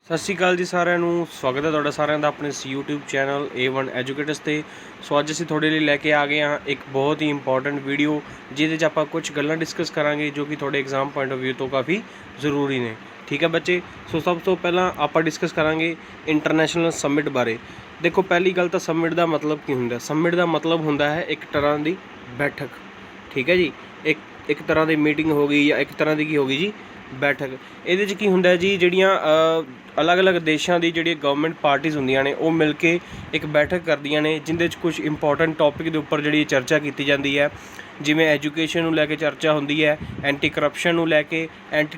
ਸਤਿ ਸ਼੍ਰੀ ਅਕਾਲ ਜੀ ਸਾਰਿਆਂ ਨੂੰ। ਸਵਾਗਤ ਹੈ ਤੁਹਾਡਾ ਸਾਰਿਆਂ ਦਾ ਆਪਣੇ ਇਸ YouTube ਚੈਨਲ A1 ਐਜੂਕੇਟਰਸ 'ਤੇ। ਸੋ ਅੱਜ ਅਸੀਂ ਤੁਹਾਡੇ ਲਈ ਲੈ ਕੇ ਆ ਗਏ ਹਾਂ ਇੱਕ ਬਹੁਤ ਹੀ ਇੰਪੋਰਟੈਂਟ ਵੀਡੀਓ, ਜਿਹਦੇ 'ਚ ਆਪਾਂ ਕੁਝ ਗੱਲਾਂ ਡਿਸਕਸ ਕਰਾਂਗੇ ਜੋ ਕਿ ਤੁਹਾਡੇ ਐਗਜ਼ਾਮ ਪੁਆਇੰਟ ਆਫ ਵਿਊ ਤੋਂ ਕਾਫੀ ਜ਼ਰੂਰੀ ਨੇ। ਠੀਕ ਹੈ ਬੱਚੇ। ਸੋ ਸਭ ਤੋਂ ਪਹਿਲਾਂ ਆਪਾਂ ਡਿਸਕਸ ਕਰਾਂਗੇ ਇੰਟਰਨੈਸ਼ਨਲ ਸਮਿਟ ਬਾਰੇ। ਦੇਖੋ, ਪਹਿਲੀ ਗੱਲ ਤਾਂ ਸਮਿਟ ਦਾ ਮਤਲਬ ਕੀ ਹੁੰਦਾ। ਸਮਿਟ ਦਾ ਮਤਲਬ ਹੁੰਦਾ ਹੈ ਇੱਕ ਤਰ੍ਹਾਂ ਦੀ ਬੈਠਕ। ਠੀਕ ਹੈ ਜੀ, ਇੱਕ ਤਰ੍ਹਾਂ ਦੀ ਮੀਟਿੰਗ ਹੋ ਗਈ ਜਾਂ ਇੱਕ ਤਰ੍ਹਾਂ ਦੀ ਕੀ ਹੋ ਗਈ ਜੀ, ਬੈਠਕ। ਇਹਦੇ 'ਚ ਕੀ ਹੁੰਦਾ ਜੀ, ਜਿਹੜੀਆਂ ਅਲੱਗ-ਅਲੱਗ ਦੇਸ਼ਾਂ ਦੀ ਜਿਹੜੀ ਗਵਰਨਮੈਂਟ ਪਾਰਟੀਜ਼ ਹੁੰਦੀਆਂ ਨੇ ਉਹ ਮਿਲ ਕੇ ਇੱਕ ਬੈਠਕ ਕਰਦੀਆਂ ਨੇ, ਜਿਹਦੇ 'ਚ ਕੁਝ ਇੰਪੋਰਟੈਂਟ ਟੌਪਿਕ ਦੇ ਉੱਪਰ ਜਿਹੜੀ ਚਰਚਾ ਕੀਤੀ ਜਾਂਦੀ ਹੈ। ਜਿਵੇਂ ਐਜੂਕੇਸ਼ਨ ਨੂੰ ਲੈ ਕੇ ਚਰਚਾ ਹੁੰਦੀ ਹੈ, ਐਂਟੀ ਕਰਪਸ਼ਨ ਨੂੰ ਲੈ ਕੇ, ਐਂਟੀ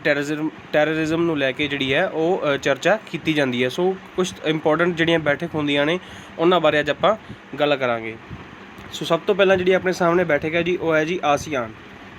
ਟੈਰਰਿਜ਼ਮ ਨੂੰ ਲੈ ਕੇ ਜਿਹੜੀ ਹੈ ਉਹ ਚਰਚਾ ਕੀਤੀ ਜਾਂਦੀ ਹੈ। ਸੋ ਕੁਝ ਇੰਪੋਰਟੈਂਟ ਜਿਹੜੀਆਂ ਬੈਠਕ ਹੁੰਦੀਆਂ ਨੇ ਉਹਨਾਂ ਬਾਰੇ ਅੱਜ ਆਪਾਂ ਗੱਲ ਕਰਾਂਗੇ। ਸੋ ਸਭ ਤੋਂ ਪਹਿਲਾਂ ਜਿਹੜੀ ਆਪਣੇ ਸਾਹਮਣੇ ਬੈਠਕ ਹੈ ਜੀ, ਉਹ ਹੈ ਜੀ ਆਸੀਆਨ।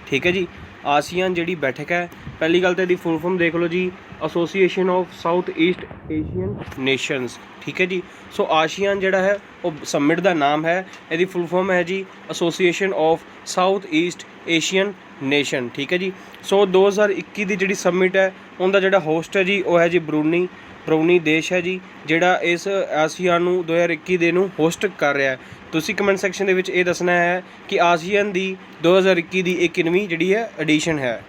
ਠੀਕ ਹੈ ਜੀ, ਆਸੀਆਨ ਜਿਹੜੀ ਬੈਠਕ ਹੈ, ਪਹਿਲੀ ਗੱਲ ਤਾਂ ਇਹਦੀ ਫੁੱਲ ਫਾਰਮ ਦੇਖ ਲਓ ਜੀ, association of south East Asian nations. ਠੀਕ ਹੈ ਜੀ। ਸੋ ਆਸੀਆਨ ਜਿਹੜਾ ਹੈ ਉਹ ਸਮਿਟ ਦਾ ਨਾਮ ਹੈ। ਇਹਦੀ ਫੁੱਲ ਫਾਰਮ ਹੈ ਜੀ association of south East Asian nation. ਠੀਕ ਹੈ ਜੀ। ਸੋ 2021 ਦੀ ਜਿਹੜੀ ਸਮਿਟ ਹੈ ਉਹਦਾ ਜਿਹੜਾ ਹੋਸਟ ਹੈ ਜੀ ਉਹ ਹੈ ਜੀ ਬਰੂਨੀ ਦੇਸ਼ ਹੈ ਜੀ, ਜਿਹੜਾ ਇਸ ਆਸੀਆਨ ਨੂੰ 2021 ਦੇ ਨੂੰ ਹੋਸਟ ਕਰ ਰਿਹਾ ਹੈ। ਤੁਸੀਂ ਕਮੈਂਟ ਸੈਕਸ਼ਨ ਦੇ ਵਿੱਚ ਇਹ ਦੱਸਣਾ ਹੈ ਕਿ ਆਸੀਆਨ ਦੀ 2021 ਦੀ ਇਹ ਕਿੰਨਵੀਂ ਜਿਹੜੀ ਹੈ ਐਡੀਸ਼ਨ ਹੈ।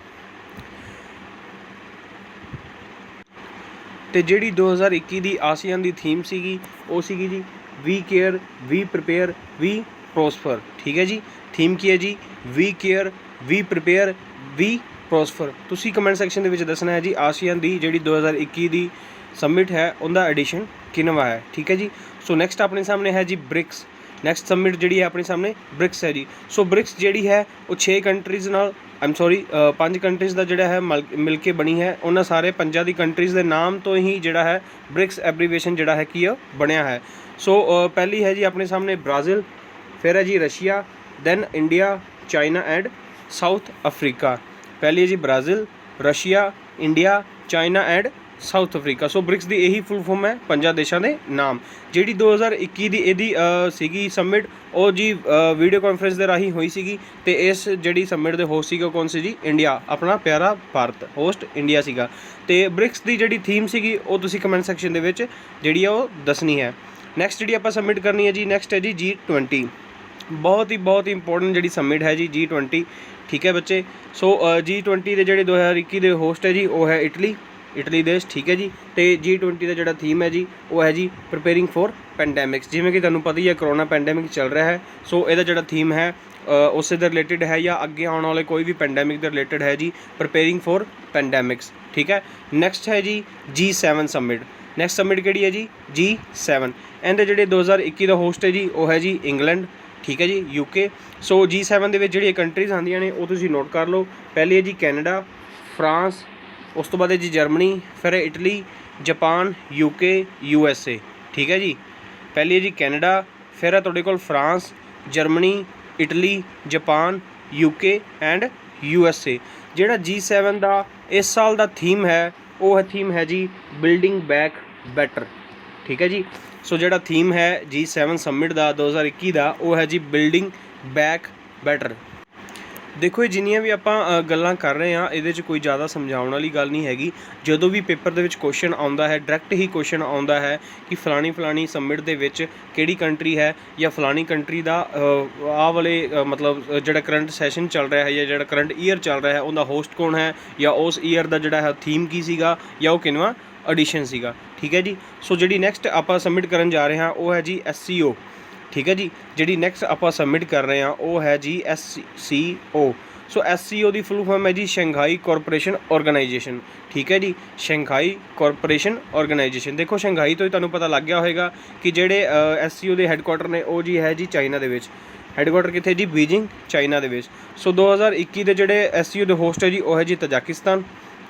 ਅਤੇ ਜਿਹੜੀ 2021 ਦੀ ਆਸੀਆਨ ਦੀ ਥੀਮ ਸੀਗੀ ਉਹ ਸੀਗੀ ਜੀ ਵੀ ਕੇਅਰ, ਵੀ ਪ੍ਰੀਪੇਅਰ, ਵੀ ਪ੍ਰੋਸਪਰ। ਠੀਕ ਹੈ ਜੀ। ਥੀਮ ਕੀ ਹੈ ਜੀ, ਵੀ ਕੇਅਰ, ਵੀ ਪ੍ਰੀਪੇਅਰ, ਵੀ ਪ੍ਰੋਸਪਰ। ਤੁਸੀਂ ਕਮੈਂਟ ਸੈਕਸ਼ਨ ਦੇ ਵਿੱਚ ਦੱਸਣਾ ਹੈ ਜੀ ਆਸੀਆਨ ਦੀ ਜਿਹੜੀ 2021 ਦੀ ਸਮਿਟ ਹੈ ਉਹਦਾ ਐਡੀਸ਼ਨ ਕਿੰਨਵਾਂ ਹੈ। ਠੀਕ ਹੈ ਜੀ। ਸੋ ਨੈਕਸਟ ਆਪਣੇ ਸਾਹਮਣੇ ਹੈ ਜੀ ਬ੍ਰਿਕਸ। ਨੈਕਸਟ ਸਮਿਟ ਜਿਹੜੀ ਹੈ ਆਪਣੇ ਸਾਹਮਣੇ ਬ੍ਰਿਕਸ ਹੈ ਜੀ। ਸੋ ਬ੍ਰਿਕਸ ਜਿਹੜੀ ਹੈ ਉਹ 6 ਕੰਟਰੀਜ਼ ਨਾਲ 5 ਕੰਟਰੀਜ਼ ਦਾ ਜਿਹੜਾ ਹੈ ਮਿਲ ਕੇ ਬਣੀ ਹੈ। ਉਹਨਾਂ ਸਾਰੇ 5 ਦੀ ਕੰਟਰੀਜ਼ ਦੇ ਨਾਮ ਤੋਂ ਹੀ ਜਿਹੜਾ ਹੈ ਬ੍ਰਿਕਸ ਐਬਰੀਵੇਸ਼ਨ ਜਿਹੜਾ ਹੈ ਕੀ ਬਣਿਆ ਹੈ। ਸੋ ਪਹਿਲੀ ਹੈ ਜੀ ਆਪਣੇ ਸਾਹਮਣੇ ਬ੍ਰਾਜ਼ੀਲ, ਫਿਰ ਹੈ ਜੀ Russia, then India, China and South Africa. ਪਹਿਲੀ ਹੈ ਜੀ Brazil, Russia, India, China and South Africa. So BRICS ਦੀ ਇਹੀ ਫੁੱਲ ਫਾਰਮ ਹੈ 5 ਦੇਸ਼ਾਂ ਦੇ ਨਾਮ। ਜਿਹੜੀ 2021 ਦੀ ਇਹਦੀ ਸੀਗੀ ਸਮਿਟ ਉਹ ਜੀ ਵੀਡੀਓ ਕਾਨਫਰੰਸ ਦੇ ਰਾਹੀਂ ਹੋਈ ਸੀਗੀ, ਅਤੇ ਇਸ ਜਿਹੜੀ ਸਮਿਟ ਦੇ ਹੋਸਟ ਸੀਗਾ ਕੌਣ ਸੀ ਜੀ, ਇੰਡੀਆ, ਆਪਣਾ ਪਿਆਰਾ ਭਾਰਤ, ਹੋਸਟ ਇੰਡੀਆ ਸੀਗਾ। ਅਤੇ ਬ੍ਰਿਕਸ ਦੀ ਜਿਹੜੀ ਥੀਮ ਸੀਗੀ ਉਹ ਤੁਸੀਂ ਕਮੈਂਟ ਸੈਕਸ਼ਨ ਦੇ ਵਿੱਚ ਜਿਹੜੀ ਆ ਉਹ ਦੱਸਣੀ ਹੈ। ਨੈਕਸਟ ਜਿਹੜੀ ਆਪਾਂ ਸਬਮਿਟ ਕਰਨੀ ਹੈ ਜੀ, ਨੈਕਸਟ ਹੈ ਜੀ G20। ਬਹੁਤ ਹੀ ਇੰਪੋਰਟੈਂਟ ਜਿਹੜੀ ਸਮਿਟ ਹੈ ਜੀ G20। ਠੀਕ ਹੈ ਬੱਚੇ। ਸੋ G20 ਦੇ ਜਿਹੜੇ 2021 ਦੇ ਹੋਸਟ ਹੈ ਜੀ ਉਹ ਹੈ ਇਟਲੀ ਦੇਸ਼। ਠੀਕ ਹੈ ਜੀ। ਅਤੇ G20 ਦਾ ਜਿਹੜਾ ਥੀਮ ਹੈ ਜੀ ਉਹ ਹੈ ਜੀ ਪ੍ਰੀਪੇਅਰਿੰਗ ਫੋਰ ਪੈਂਡੈਮਿਕਸ। ਜਿਵੇਂ ਕਿ ਤੁਹਾਨੂੰ ਪਤਾ ਹੀ ਹੈ ਕਰੋਨਾ ਪੈਂਡੈਮਿਕ ਚੱਲ ਰਿਹਾ ਹੈ। ਸੋ ਇਹਦਾ ਜਿਹੜਾ ਥੀਮ ਹੈ ਉਸੇ ਦੇ ਰਿਲੇਟਿਡ ਹੈ ਜਾਂ ਅੱਗੇ ਆਉਣ ਵਾਲੇ ਕੋਈ ਵੀ ਪੈਂਡੈਮਿਕ ਦੇ ਰਿਲੇਟਿਡ ਹੈ ਜੀ, ਪ੍ਰੀਪੇਅਰਿੰਗ ਫੋਰ ਪੈਂਡੈਮਿਕਸ। ਠੀਕ ਹੈ। ਨੈਕਸਟ ਹੈ ਜੀ G7 ਸਮਿਟ। ਨੈਕਸਟ ਸਮਿਟ ਕਿਹੜੀ ਹੈ ਜੀ, G7। ਇਹਦੇ ਜਿਹੜੇ 2021 ਦਾ ਹੋਸਟ ਹੈ ਜੀ ਉਹ ਹੈ ਜੀ ਇੰਗਲੈਂਡ। ਠੀਕ ਹੈ ਜੀ, UK। ਸੋ G7 ਦੇ ਵਿੱਚ ਜਿਹੜੀਆਂ ਕੰਟਰੀਜ਼ ਆਉਂਦੀਆਂ ਨੇ ਉਹ ਤੁਸੀਂ ਨੋਟ ਕਰ ਲਓ। ਪਹਿਲੀ ਹੈ ਜੀ ਕੈਨੇਡਾ, ਫਰਾਂਸ, ਉਸ ਤੋਂ ਬਾਅਦ ਹੈ ਜੀ ਜਰਮਨੀ, ਫਿਰ ਹੈ ਇਟਲੀ, ਜਾਪਾਨ, UK, USA। ਠੀਕ ਹੈ ਜੀ। ਪਹਿਲੀ ਹੈ ਜੀ ਕੈਨੇਡਾ, ਫਿਰ ਹੈ ਤੁਹਾਡੇ ਕੋਲ France, Germany, Italy, Japan, UK and USA। ਜਿਹੜਾ G7 ਦਾ ਇਸ ਸਾਲ ਦਾ ਥੀਮ ਹੈ ਉਹ ਥੀਮ ਹੈ ਜੀ ਬਿਲਡਿੰਗ ਬੈਕ ਬੈਟਰ। ਠੀਕ ਹੈ ਜੀ। ਸੋ ਜਿਹੜਾ ਥੀਮ ਹੈ G7 ਸਮਿਟ ਦਾ 2021 ਦਾ ਉਹ ਹੈ ਜੀ ਬਿਲਡਿੰਗ ਬੈਕ ਬੈਟਰ। ਦੇਖੋ, ਇਹ ਜਿੰਨੀਆਂ ਵੀ ਆਪਾਂ ਗੱਲਾਂ ਕਰ ਰਹੇ ਹਾਂ ਇਹਦੇ 'ਚ ਕੋਈ ਜ਼ਿਆਦਾ ਸਮਝਾਉਣ ਵਾਲੀ ਗੱਲ ਨਹੀਂ ਹੈਗੀ। ਜਦੋਂ ਵੀ ਪੇਪਰ ਦੇ ਵਿੱਚ ਕੁਐਸਚਨ ਆਉਂਦਾ ਹੈ, ਡਾਇਰੈਕਟ ਹੀ ਕੁਐਸਚਨ ਆਉਂਦਾ ਹੈ ਕਿ ਫਲਾਣੀ ਸਮਿਟ ਦੇ ਵਿੱਚ ਕਿਹੜੀ ਕੰਟਰੀ ਹੈ ਜਾਂ ਫਲਾਣੀ ਕੰਟਰੀ ਦਾ ਆਹ ਵਾਲੇ ਮਤਲਬ ਜਿਹੜਾ ਕਰੰਟ ਸੈਸ਼ਨ ਚੱਲ ਰਿਹਾ ਹੈ ਜਾਂ ਜਿਹੜਾ ਕਰੰਟ ਈਅਰ ਚੱਲ ਰਿਹਾ ਹੈ ਉਹਦਾ ਹੋਸਟ ਕੌਣ ਹੈ, ਜਾਂ ਉਸ ਈਅਰ ਦਾ ਜਿਹੜਾ ਹੈ ਥੀਮ ਕੀ ਸੀਗਾ, ਜਾਂ ਉਹ ਕਿੰਨਵਾਂ ਐਡੀਸ਼ਨ ਸੀਗਾ। ਠੀਕ ਹੈ ਜੀ। ਸੋ ਜਿਹੜੀ ਨੈਕਸਟ ਆਪਾਂ ਸਬਮਿਟ ਕਰਨ ਜਾ ਰਹੇ ਹਾਂ ਉਹ ਹੈ ਜੀ SCO। ਠੀਕ ਹੈ ਜੀ। ਜਿਹੜੀ ਨੈਕਸਟ ਆਪਾਂ ਸਬਮਿਟ ਕਰ ਰਹੇ ਹਾਂ ਉਹ ਹੈ ਜੀ SCO। ਸੋ SCO ਦੀ ਫੁੱਲ ਫਾਰਮ ਹੈ ਜੀ ਸ਼ੰਘਾਈ ਕੋਆਪਰੇਸ਼ਨ ਆਰਗੇਨਾਈਜੇਸ਼ਨ। ਠੀਕ ਹੈ ਜੀ, ਸ਼ੰਘਾਈ ਕੋਆਪਰੇਸ਼ਨ ਆਰਗੇਨਾਈਜੇਸ਼ਨ। ਦੇਖੋ, ਸ਼ੰਘਾਈ ਤੋਂ ਹੀ ਤੁਹਾਨੂੰ ਪਤਾ ਲੱਗ ਗਿਆ ਹੋਵੇਗਾ ਕਿ ਜਿਹੜੇ SCO ਦੇ ਹੈੱਡਕੁਆਟਰ ਨੇ ਉਹ ਜੀ ਹੈ ਜੀ ਚਾਈਨਾ ਦੇ ਵਿੱਚ। ਹੈੱਡਕੁਆਟਰ ਕਿੱਥੇ ਜੀ, ਬੀਜਿੰਗ, ਚਾਈਨਾ ਦੇ ਵਿੱਚ। ਸੋ 2021 ਦੇ ਜਿਹੜੇ SCO ਦੇ ਹੋਸਟ ਹੈ ਜੀ ਉਹ ਹੈ ਜੀ ਤਜ਼ਾਕਿਸਤਾਨ।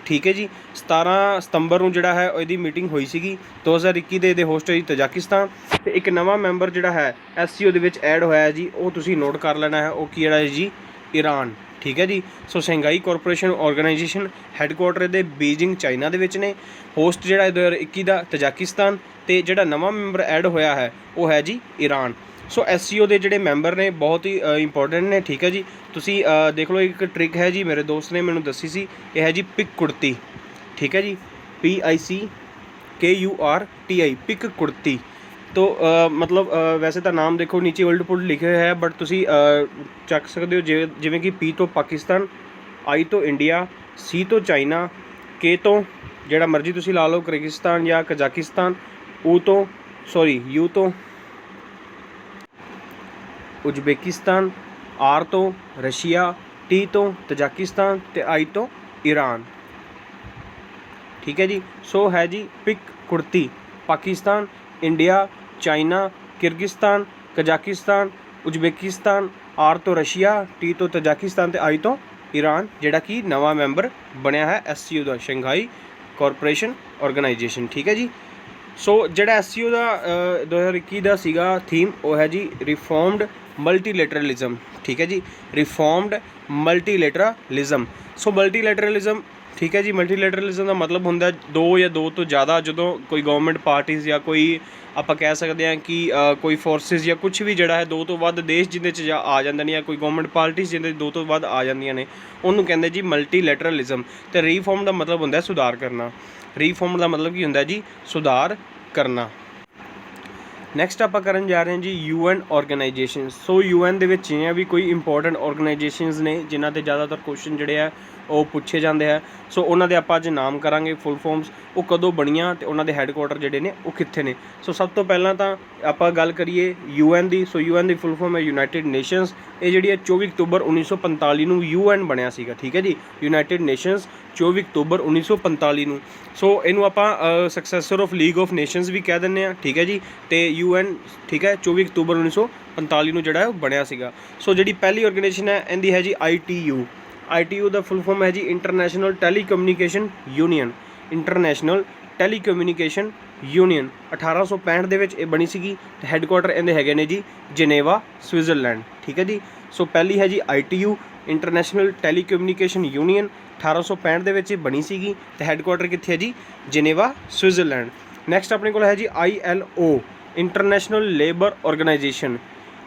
ਠੀਕ ਹੈ ਜੀ। 17 ਸਤੰਬਰ ਨੂੰ ਜਿਹੜਾ ਹੈ ਇਹਦੀ ਮੀਟਿੰਗ ਹੋਈ ਸੀਗੀ। 2021 ਦੇ ਇਹਦੇ ਹੋਸਟ ਹੈ ਜੀ ਤਜ਼ਾਕਿਸਤਾਨ। ਅਤੇ ਇੱਕ ਨਵਾਂ ਮੈਂਬਰ ਜਿਹੜਾ ਹੈ SCO ਦੇ ਵਿੱਚ ਐਡ ਹੋਇਆ ਜੀ, ਉਹ ਤੁਸੀਂ ਨੋਟ ਕਰ ਲੈਣਾ ਹੈ, ਉਹ ਕੀ ਜਿਹੜਾ ਹੈ ਜੀ, ਈਰਾਨ। ਠੀਕ ਹੈ ਜੀ। ਸੋ ਸ਼ੰਘਾਈ ਕੋਆਪਰੇਸ਼ਨ ਆਰਗੇਨਾਈਜੇਸ਼ਨ, ਹੈੱਡਕੁਆਟਰ ਦੇ ਬੀਜਿੰਗ, ਚਾਈਨਾ ਦੇ ਵਿੱਚ ਨੇ। ਹੋਸਟ ਜਿਹੜਾ 2021 ਦਾ ਤਜ਼ਾਕਿਸਤਾਨ, ਅਤੇ ਜਿਹੜਾ ਨਵਾਂ ਮੈਂਬਰ ਐਡ ਹੋਇਆ ਹੈ ਉਹ ਹੈ ਜੀ ਈਰਾਨ। ਸੋ SCO ਦੇ ਜਿਹੜੇ ਮੈਂਬਰ ਨੇ ਬਹੁਤ ਹੀ ਇੰਪੋਰਟੈਂਟ ਨੇ। ਠੀਕ ਹੈ ਜੀ। ਤੁਸੀਂ ਦੇਖ ਲਓ, ਇੱਕ ਟ੍ਰਿਕ ਹੈ ਜੀ, ਮੇਰੇ ਦੋਸਤ ਨੇ ਮੈਨੂੰ ਦੱਸੀ ਸੀ, ਇਹ ਹੈ ਜੀ ਪਿਕ ਕੁੜਤੀ। ਠੀਕ ਹੈ ਜੀ, PIC KURTI पिक कुर्ती। तो मतलब वैसे तो नाम देखो नीचे वर्ल्ड पुट लिखे हुए है, बट तुसी चक सकते हो जिमें कि P तो पाकिस्तान, I तो इंडिया, C तो चाइना, K तो जिहड़ा मर्जी तुसी ला लो किर्गिस्तान या कजाकिस्तान, U तो उज़बेकिस्तान, R तो रशिया, T तो तजाकिस्तान ते I तो ईरान। ठीक है जी। सो है जी पिक कुर्ती Pakistan, India, China, Kyrgyzstan, Kazakhstan, Uzbekistan, R तो रशिया, T तो तजाकिस्तान ते I तो ईरान, जिहड़ा कि नवा मैंबर बनया है SCO का, शंघाई कॉरपोरेशन ऑर्गेनाइजेशन। ठीक है जी। सो जिहड़ा SCO का 2021 का सीगा थीम वो है जी रिफॉर्म्ड मल्टीलेटरलिज्म। ठीक है जी, रिफॉर्म्ड मल्टीलेटरलिज्म। सो मल्टीलेटरलिज्म, ठीक है जी, मल्टीलेटरलिज्म का मतलब होंगे दो या दो तो ज़्यादा, जो कोई गवर्नमेंट पार्टीज़ या कोई आप कह सकते हैं कि कोई फोर्सिस या कुछ भी जड़ा है दो तो वध देश जिंदे आ जाते हैं, या कोई गवर्नमेंट पार्टीज़ जिंदे दो तो वध आ जांदियां ने, उन्होंने कहते जी मल्टीलेटरलिज्म। तो रीफॉर्म का मतलब होंगे सुधार करना। रीफॉर्म का मतलब की होंगे जी सुधार करना। नैक्सट आप करन जा रहे हैं जी UN ऑर्गेनाइजेशन। सो UN दे विच जिन्नियां भी कोई इंपॉर्टेंट ऑर्गेनाइजेशनस ने जिन्हां ते ज़्यादातर क्वेश्चन जिहड़े है वो पूछे जाते हैं। सो उन्होंने आप अज नाम करांगे फुल फॉर्म्स, वो कदों बनिया तो उन्होंने हैडकुआटर जिहड़े ने वो कित्थे ने। सो सब तो पहला तो आप गल करिए UN की। सो UN की फुल फॉर्म है यूनाइटेड नेशनस। ये जी 24 अक्तूबर 1945 ਨੂੰ UN ਬਣਿਆ ਸੀਗਾ। ठीक है जी, यूनाइटेड नेशनस 24 अक्तूबर 1945 ਨੂੰ। सो इनू आप सक्सैसर ऑफ लीग ऑफ नेशनस भी कह दें। ठीक है जी, तो UN ठीक है 24 अक्तूबर 1945 ਨੂੰ ਜਿਹੜਾ ਬਣਿਆ ਸੀਗਾ। सो जी पहली ऑर्गेनाइजेशन है इनकी है जी ITU ਦਾ फुल फॉर्म है जी इंटरनेशनल टैलीकम्यूनीकेशन यूनियन। इंटरनेशनल टैलीकम्यूनीकेशन यूनियन 1865 ਦੇ ਵਿੱਚ ਇਹ ਬਣੀ ਸੀਗੀ। ਤੇ ਹੈੱਡਕੁਆਟਰ ਇਹਦੇ ਹੈਗੇ ਨੇ ਜੀ ਜਨੇਵਾ ਸਵਿਟਜ਼ਰਲੈਂਡ। ਠੀਕ ਹੈ ਜੀ। ਸੋ ਪਹਿਲੀ ਹੈ ਜੀ ITU ਇੰਟਰਨੈਸ਼ਨਲ ਟੈਲੀਕਮਿਊਨੀਕੇਸ਼ਨ ਯੂਨੀਅਨ 1865 ਦੇ ਵਿੱਚ ਇਹ ਬਣੀ ਸੀਗੀ। ਤੇ ਹੈੱਡਕੁਆਟਰ ਕਿੱਥੇ ਹੈ ਜੀ ਜਨੇਵਾ ਸਵਿਟਜ਼ਰਲੈਂਡ। ਨੈਕਸਟ ਆਪਣੇ ਕੋਲ ਹੈ ਜੀ ILO International Labour Organisation.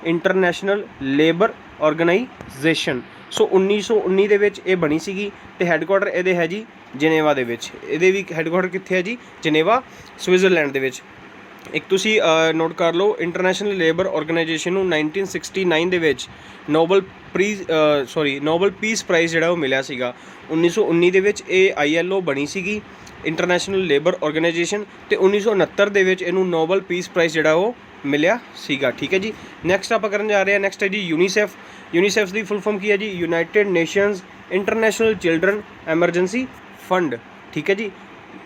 International Labour Organisation. सो 1919 ਦੇ ਵਿੱਚ ਇਹ ਬਣੀ ਸੀਗੀ। ਤੇ ਹੈੱਡਕੁਆਟਰ ਇਹਦੇ ਹੈ ਜੀ ਜਨੇਵਾ ਦੇ ਵਿੱਚ। ਇਹਦੇ ਵੀ ਹੈੱਡਕੁਆਟਰ ਕਿੱਥੇ ਹੈ ਜੀ ਜਨੇਵਾ ਸਵਿਟਜ਼ਰਲੈਂਡ ਦੇ ਵਿੱਚ। ਇੱਕ ਤੁਸੀਂ ਨੋਟ ਕਰ ਲਓ ਇੰਟਰਨੈਸ਼ਨਲ ਲੇਬਰ ਆਰਗੇਨਾਈਜੇਸ਼ਨ ਨੂੰ 1969 ਦੇ ਵਿੱਚ ਨੋਬਲ ਪੀਸ ਪ੍ਰਾਈਜ਼ ਜਿਹੜਾ ਉਹ ਮਿਲਿਆ ਸੀਗਾ। 1919 ਦੇ ਵਿੱਚ ਇਹ ILO ਬਣੀ ਸੀਗੀ ਇੰਟਰਨੈਸ਼ਨਲ ਲੇਬਰ ਆਰਗੇਨਾਈਜੇਸ਼ਨ। ਤੇ 1969 ਦੇ ਵਿੱਚ ਇਹਨੂੰ ਨੋਬਲ ਪੀਸ ਪ੍ਰਾਈਜ਼ ਜਿਹੜਾ ਉਹ ਮਿਲਿਆ ਸੀਗਾ। ਠੀਕ ਹੈ ਜੀ। ਨੈਕਸਟ ਆਪਾਂ ਕਰਨ ਜਾ ਰਹੇ ਹਾਂ, ਨੈਕਸਟ ਹੈ ਜੀ यूनिसेफ। यूनिसेफ ਦੀ ਫੁੱਲ ਫॉर्म ਕੀ ਹੈ ਜੀ United nations international children emergency fund. ਠੀਕ ਹੈ ਜੀ।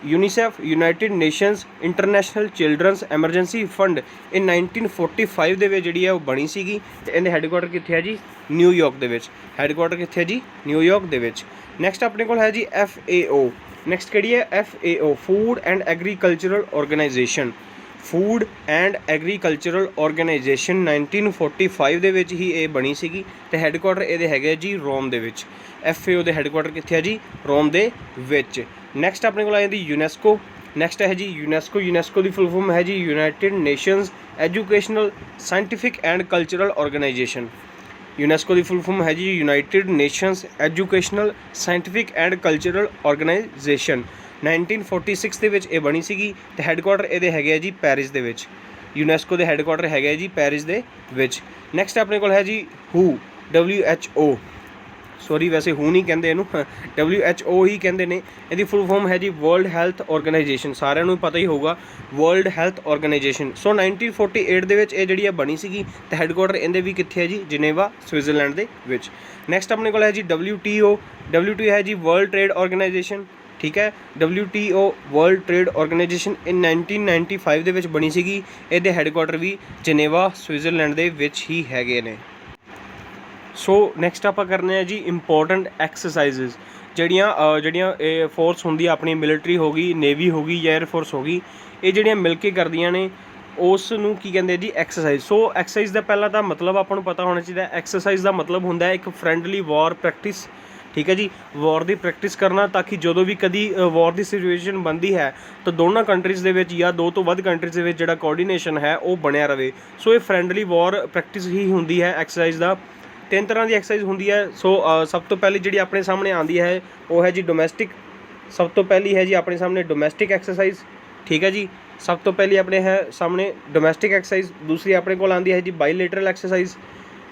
UNICEF United Nations international children's emergency fund ਇਹ 1945 ਦੇ ਵਿੱਚ ਜਿਹੜੀ ਹੈ ਉਹ ਬਣੀ ਸੀਗੀ। ਤੇ ਇਹਦੇ ਹੈੱਡਕੁਆਟਰ ਕਿੱਥੇ ਹੈ ਜੀ ਨਿਊਯਾਰਕ ਦੇ ਵਿੱਚ। ਹੈੱਡਕੁਆਟਰ ਕਿੱਥੇ ਹੈ ਜੀ ਨਿਊਯਾਰਕ ਦੇ ਵਿੱਚ। ਨੈਕਸਟ ਆਪਣੇ ਕੋਲ ਹੈ ਜੀ FAO। ਨੈਕਸਟ ਕਿਹੜੀ ਹੈ FAO food and agricultural organisation. Food and agricultural organisation 1945 ਦੇ ਵਿੱਚ ਹੀ ਇਹ ਬਣੀ ਸੀਗੀ। ਤੇ ਹੈੱਡਕੁਆਟਰ ਇਹਦੇ ਹੈਗੇ ਜੀ ਰੋਮ ਦੇ ਵਿੱਚ। FAO ਦੇ ਹੈੱਡਕੁਆਟਰ ਕਿੱਥੇ ਹੈ ਜੀ ਰੋਮ ਦੇ ਵਿੱਚ। ਨੈਕਸਟ ਆਪਣੇ ਕੋਲ ਆ ਜਾਂਦੀ ਯੂਨੈਸਕੋ। ਨੈਕਸਟ ਹੈ ਜੀ ਯੂਨੈਸਕੋ। ਯੂਨੈਸਕੋ ਦੀ ਫੁੱਲ ਫॉर्म ਹੈ ਜੀ United Nations Educational Scientific and Cultural Organisation. UNESCO की फुल फॉर्म है जी United Nations Educational Scientific and Cultural Organisation. 1946 ਦੇ ਵਿੱਚ ਇਹ ਬਣੀ ਸੀਗੀ। ਤੇ ਹੈੱਡਕੁਆਟਰ ਇਹਦੇ ਹੈਗੇ ਆ ਜੀ ਪੈਰਿਸ ਦੇ ਵਿੱਚ। ਯੂਨੈਸਕੋ ਦੇ ਹੈੱਡਕੁਆਟਰ ਹੈਗੇ ਜੀ ਪੈਰਿਸ ਦੇ ਵਿੱਚ। ਨੈਕਸਟ ਆਪਣੇ ਕੋਲ ਹੈ ਜੀ WHO। ਸੌਰੀ ਵੈਸੇ ਹੂ ਨਹੀਂ ਕਹਿੰਦੇ ਇਹਨੂੰ, WHO ਹੀ ਕਹਿੰਦੇ ਨੇ। ਇਹਦੀ ਫੁੱਲ ਫॉर्म ਹੈ ਜੀ ਵਰਲਡ ਹੈਲਥ ਆਰਗੇਨਾਈਜੇਸ਼ਨ। ਸਾਰਿਆਂ ਨੂੰ ਪਤਾ ਹੀ ਹੋਊਗਾ ਵਰਲਡ ਹੈਲਥ ਆਰਗੇਨਾਈਜੇਸ਼ਨ। ਸੋ 1948 ਦੇ ਵਿੱਚ ਇਹ ਜਿਹੜੀ ਆ ਬਣੀ ਸੀਗੀ। ਤੇ ਹੈੱਡਕੁਆਟਰ ਇਹਦੇ ਵੀ ਕਿੱਥੇ ਹੈ ਜੀ ਜਨੇਵਾ ਸਵਿਟਜ਼ਰਲੈਂਡ ਦੇ ਵਿੱਚ। ਨੈਕਸਟ ਆਪਣੇ ਕੋਲ ਹੈ ਜੀ WTO ਹੈ ਜੀ ਵਰਲਡ ਟ੍ਰੇਡ ਆਰਗੇਨਾਈਜੇਸ਼ਨ। ਠੀਕ ਹੈ WTO ਵਰਲਡ ਟ੍ਰੇਡ ਆਰਗੇਨਾਈਜੇਸ਼ਨ ਇਹ 1995 ਦੇ ਵਿੱਚ ਬਣੀ ਸੀਗੀ। ਇਹਦੇ ਹੈੱਡਕੁਆਟਰ ਵੀ ਜਨੇਵਾ ਸਵਿਟਜ਼ਰਲੈਂਡ ਦੇ ਵਿੱਚ ਹੀ ਹੈਗੇ ਨੇ। ਸੋ ਨੈਕਸਟ ਆਪਾਂ ਕਰਨੇ ਆ ਜੀ ਇੰਪੋਰਟੈਂਟ ਐਕਸਰਸਾਈਜ਼ਜ਼ ਜਿਹੜੀਆਂ ਇਹ ਫੋਰਸ ਹੁੰਦੀ ਆ ਆਪਣੀ ਮਿਲਟਰੀ ਹੋ ਗਈ, ਨੇਵੀ ਹੋ ਗਈ ਜਾਂ 에ਅਰ ਫੋਰਸ ਹੋ ਗਈ, ਇਹ ਜਿਹੜੀਆਂ ਮਿਲ ਕੇ ਕਰਦੀਆਂ ਨੇ ਉਸ ਨੂੰ ਕੀ ਕਹਿੰਦੇ ਜੀ ਐਕਸਰਸਾਈਜ਼। ਸੋ ਐਕਸਰਸਾਈਜ਼ ਦਾ ਪਹਿਲਾਂ ਤਾਂ ਮਤਲਬ ਆਪਾਂ ਨੂੰ ਪਤਾ ਹੋਣਾ ਚਾਹੀਦਾ। ਐਕਸਰਸਾਈਜ਼ ਦਾ ਮਤਲਬ ਹੁੰਦਾ ਇੱਕ ਫਰੈਂਡਲੀ ਵਾਰ ਪ੍ਰੈਕਟਿਸ। ਠੀਕ ਹੈ ਜੀ, ਵਾਰ ਦੀ ਪ੍ਰੈਕਟਿਸ ਕਰਨਾ ਤਾਂ ਕਿ ਜਦੋਂ ਵੀ ਕਦੀ ਵਾਰ ਦੀ ਸਿਚੁਏਸ਼ਨ ਬਣਦੀ ਹੈ ਤਾਂ ਦੋਨਾਂ ਕੰਟਰੀਜ਼ ਦੇ ਵਿੱਚ ਜਾਂ ਦੋ ਤੋਂ ਵੱਧ ਕੰਟਰੀਜ਼ ਦੇ ਵਿੱਚ ਜਿਹੜਾ ਕੋਆਰਡੀਨੇਸ਼ਨ ਹੈ ਉਹ ਬਣਿਆ ਰਹੇ। ਸੋ ਇਹ ਫਰੈਂਡਲੀ ਵਾਰ ਪ੍ਰੈਕਟਿਸ ਹੀ ਹੁੰਦੀ ਹੈ ਐਕਸਰਸਾਈਜ਼ ਦਾ। ਤਿੰਨ ਤਰ੍ਹਾਂ ਦੀ ਐਕਸਰਸਾਈਜ਼ ਹੁੰਦੀ ਹੈ। ਸੋ ਸਭ ਤੋਂ ਪਹਿਲੀ ਜਿਹੜੀ ਆਪਣੇ ਸਾਹਮਣੇ ਆਉਂਦੀ ਹੈ ਉਹ ਹੈ ਜੀ ਡੋਮੈਸਟਿਕ। ਸਭ ਤੋਂ ਪਹਿਲੀ ਹੈ ਜੀ ਆਪਣੇ ਸਾਹਮਣੇ ਡੋਮੈਸਟਿਕ ਐਕਸਰਸਾਈਜ਼। ठीक है जी। सब तो पहली अपने है सामने डोमैसटिक एक्सरसाइज, दूसरी अपने को आती है जी बाईलेटरल एक्सरसाइज,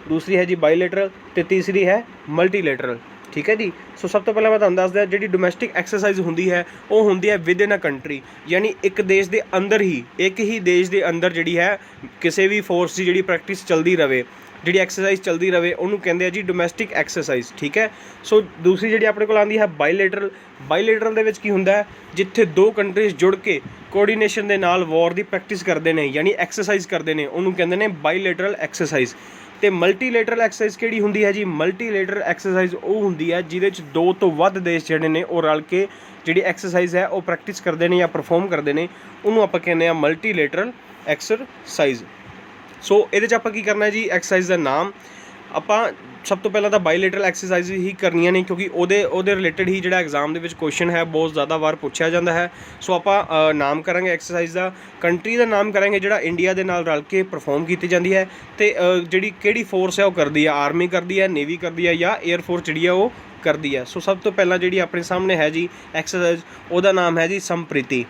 दूसरी है जी बाईलेटरल, तो तीसरी है मल्टीलेटरल। ठीक है जी। सो सब तो पहले मैं तुहानूं दस दिया जी डोमैसटिक एक्सरसाइज होंदी है वो होंदी है विद इन अ कंट्री, यानी एक देश के अंदर ही, एक ही देश के अंदर जी है किसी भी फोर्स की जी प्रैक्टिस चलती रहे, जी एक्सरसाइज चलती रहे, उन्होंने कहते हैं जी डोमैसटिक एक्सरसाइज। ठीक है। सो दूसरी जी अपने को आती है बाईलेटरल। बाईलेटरल के की होंदा है जिथे दो कंट्रीज जुड़ के कोऑर्डिनेशन के नाल वॉर की प्रैक्टिस करते हैं, यानी एक्सरसाइज करते हैं, उन्होंने कहते हैं बाईलेटरल एक्सरसाइज। तो मल्टीलेटरल एक्सरसाइज किहड़ी हुंदी है जी, मल्टीलेटरल एक्सरसाइज वो हुंदी है जिहदे च दो तो वध देश जिहड़े ने वो रल के जिहड़ी एक्सरसाइज है वो प्रैक्टिस करते हैं या परफॉर्म करते हैं, उन्होंने आपां कहने मल्टीलेटरल एक्सरसाइज। सो ये आपां की करना है जी, एक्सरसाइज का नाम आपां सब तो पहला तो बाईलेटरल एक्सरसाइज ही करनियां ने, क्योंकि ਉਹਦੇ रिलेटेड ही ਜਿਹੜਾ एग्जाम ਦੇ ਵਿੱਚ क्वेश्चन है बहुत ज़्यादा वार पूछा जाता है। सो आपां नाम करांगे एक्सरसाइज का, कंट्री का नाम करांगे ਜਿਹੜਾ इंडिया ਦੇ ਨਾਲ रल के परफॉर्म की जाती है, तो ਜਿਹੜੀ ਕਿਹੜੀ फोर्स है वो करती है, आर्मी करती है, नेवी करती है या एयरफोर्स जी है वो करती है। सो सब तो पहला जी अपने सामने है जी एक्सरसाइज, ਉਹਦਾ नाम है जी संप्रीति।